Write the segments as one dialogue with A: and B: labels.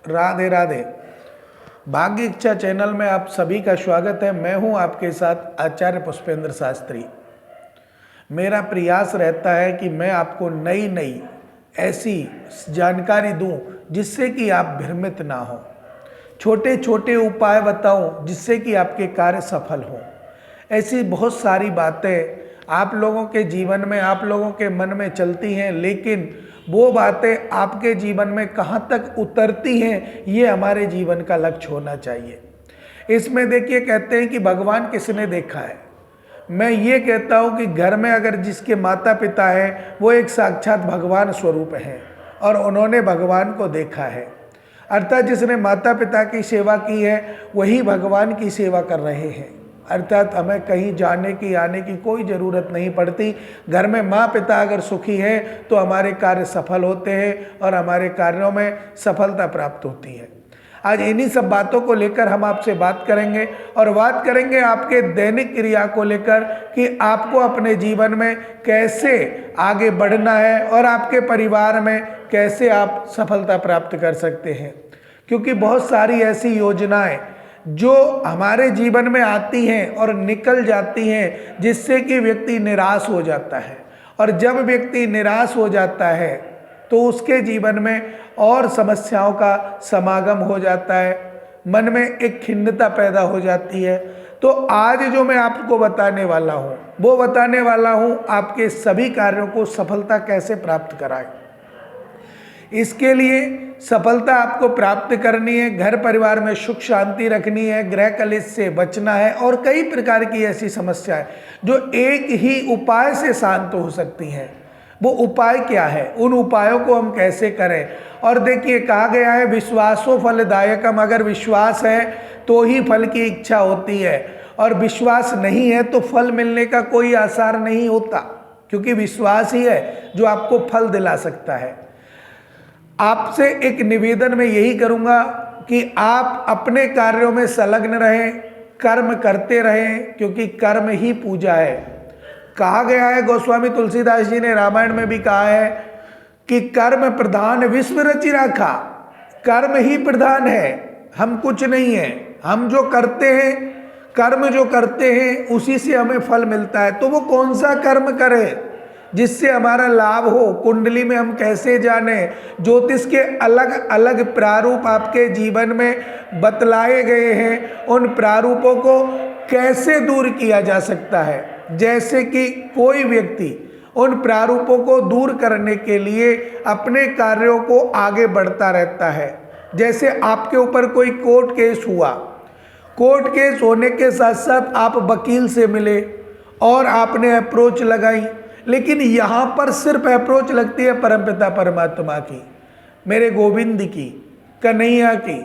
A: राधे राधे। भाग्य इच्छा चैनल में आप सभी का स्वागत है। मैं हूं आपके साथ आचार्य पुष्पेंद्र शास्त्री। मेरा प्रयास रहता है कि मैं आपको नई नई ऐसी जानकारी दूं जिससे कि आप भ्रमित ना हो, छोटे छोटे उपाय बताऊं जिससे कि आपके कार्य सफल हों। ऐसी बहुत सारी बातें आप लोगों के जीवन में, आप लोगों के मन में चलती हैं, लेकिन वो बातें आपके जीवन में कहाँ तक उतरती हैं ये हमारे जीवन का लक्ष्य होना चाहिए। इसमें देखिए, कहते हैं कि भगवान किसने देखा है। मैं ये कहता हूँ कि घर में अगर जिसके माता पिता हैं वो एक साक्षात भगवान स्वरूप हैं और उन्होंने भगवान को देखा है। अर्थात जिसने माता पिता की सेवा की है वही भगवान की सेवा कर रहे हैं। अर्थात हमें कहीं जाने की आने की कोई ज़रूरत नहीं पड़ती। घर में माँ पिता अगर सुखी हैं तो हमारे कार्य सफल होते हैं और हमारे कार्यों में सफलता प्राप्त होती है। आज इन्हीं सब बातों को लेकर हम आपसे बात करेंगे और बात करेंगे आपके दैनिक क्रिया को लेकर कि आपको अपने जीवन में कैसे आगे बढ़ना है और आपके परिवार में कैसे आप सफलता प्राप्त कर सकते हैं। क्योंकि बहुत सारी ऐसी योजनाएं जो हमारे जीवन में आती हैं और निकल जाती हैं जिससे कि व्यक्ति निराश हो जाता है, और जब व्यक्ति निराश हो जाता है तो उसके जीवन में और समस्याओं का समागम हो जाता है, मन में एक खिन्नता पैदा हो जाती है। तो आज जो मैं आपको बताने वाला हूँ वो बताने वाला हूँ आपके सभी कार्यों को सफलता कैसे प्राप्त कराएं। इसके लिए सफलता आपको प्राप्त करनी है, घर परिवार में सुख शांति रखनी है, गृह कलेश से बचना है और कई प्रकार की ऐसी समस्याएं जो एक ही उपाय से शांत हो सकती हैं। वो उपाय क्या है, उन उपायों को हम कैसे करें। और देखिए, कहा गया है विश्वासो फलदायकम। अगर विश्वास है तो ही फल की इच्छा होती है, और विश्वास नहीं है तो फल मिलने का कोई आसार नहीं होता, क्योंकि विश्वास ही है जो आपको फल दिला सकता है। आपसे एक निवेदन मैं यही करूंगा कि आप अपने कार्यों में संलग्न रहें, कर्म करते रहें, क्योंकि कर्म ही पूजा है। कहा गया है, गोस्वामी तुलसीदास जी ने रामायण में भी कहा है कि कर्म प्रधान विश्व रचि राखा। कर्म ही प्रधान है, हम कुछ नहीं है। हम जो करते हैं, कर्म जो करते हैं उसी से हमें फल मिलता है। तो वो कौन सा कर्म करें जिससे हमारा लाभ हो, कुंडली में हम कैसे जाने। ज्योतिष के अलग अलग प्रारूप आपके जीवन में बतलाए गए हैं, उन प्रारूपों को कैसे दूर किया जा सकता है। जैसे कि कोई व्यक्ति उन प्रारूपों को दूर करने के लिए अपने कार्यों को आगे बढ़ता रहता है। जैसे आपके ऊपर कोई कोर्ट केस हुआ, कोर्ट केस होने के साथ साथ आप वकील से मिले और आपने अप्रोच लगाई, लेकिन यहाँ पर सिर्फ अप्रोच लगती है परमपिता परमात्मा की, मेरे गोविंद की, कन्हैया की।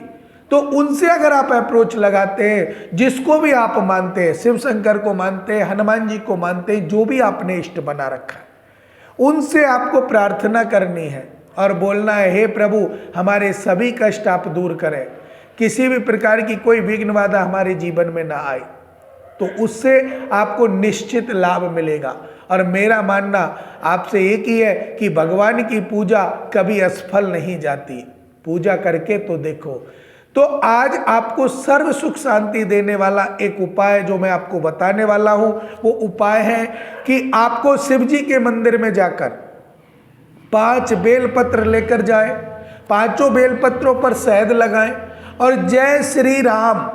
A: तो उनसे अगर आप अप्रोच लगाते हैं, जिसको भी आप मानते हैं, शिव शंकर को मानते हैं, हनुमान जी को मानते हैं, जो भी आपने इष्ट बना रखा है, उनसे आपको प्रार्थना करनी है और बोलना है, हे प्रभु हमारे सभी कष्ट आप दूर करें, किसी भी प्रकार की कोई विघ्न बाधा हमारे जीवन में ना आए। तो उससे आपको निश्चित लाभ मिलेगा। और मेरा मानना आपसे एक ही है कि भगवान की पूजा कभी असफल नहीं जाती। पूजा करके तो देखो। तो आज आपको सर्व सुख शांति देने वाला एक उपाय जो मैं आपको बताने वाला हूं, वो उपाय है कि आपको शिव जी के मंदिर में जाकर 5 बेलपत्र लेकर जाएं, 5 बेलपत्रों पर शहद लगाएं और जय श्री राम,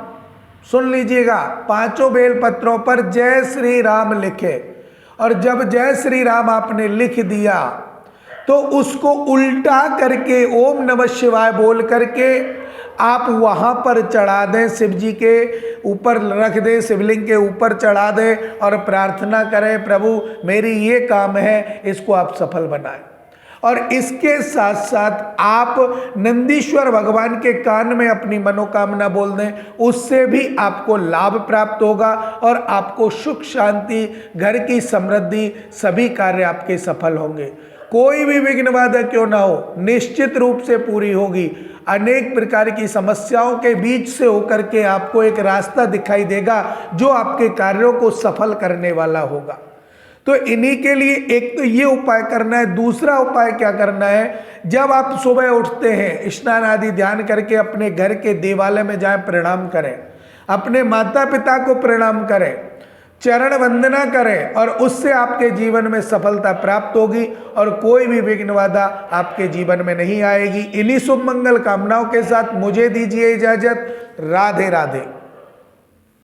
A: सुन लीजिएगा, 5 बेलपत्रों पर जय श्री राम लिखे। और जब जय श्री राम आपने लिख दिया तो उसको उल्टा करके ओम नमः शिवाय बोल करके आप वहाँ पर चढ़ा दें, शिव जी के ऊपर रख दें, शिवलिंग के ऊपर चढ़ा दें और प्रार्थना करें, प्रभु मेरी ये काम है, इसको आप सफल बनाएं। और इसके साथ साथ आप नंदीश्वर भगवान के कान में अपनी मनोकामना बोल दें, उससे भी आपको लाभ प्राप्त होगा और आपको सुख शांति, घर की समृद्धि, सभी कार्य आपके सफल होंगे। कोई भी विघ्न बाधा क्यों ना हो, निश्चित रूप से पूरी होगी। अनेक प्रकार की समस्याओं के बीच से होकर के आपको एक रास्ता दिखाई देगा जो आपके कार्यों को सफल करने वाला होगा। तो इन्हीं के लिए एक तो ये उपाय करना है। दूसरा उपाय क्या करना है, जब आप सुबह उठते हैं स्नान आदि ध्यान करके अपने घर के देवालय में जाएं, प्रणाम करें, अपने माता पिता को प्रणाम करें, चरण वंदना करें, और उससे आपके जीवन में सफलता प्राप्त होगी और कोई भी विघ्न बाधा आपके जीवन में नहीं आएगी। इन्हीं शुभ मंगल कामनाओं के साथ मुझे दीजिए इजाजत। राधे राधे।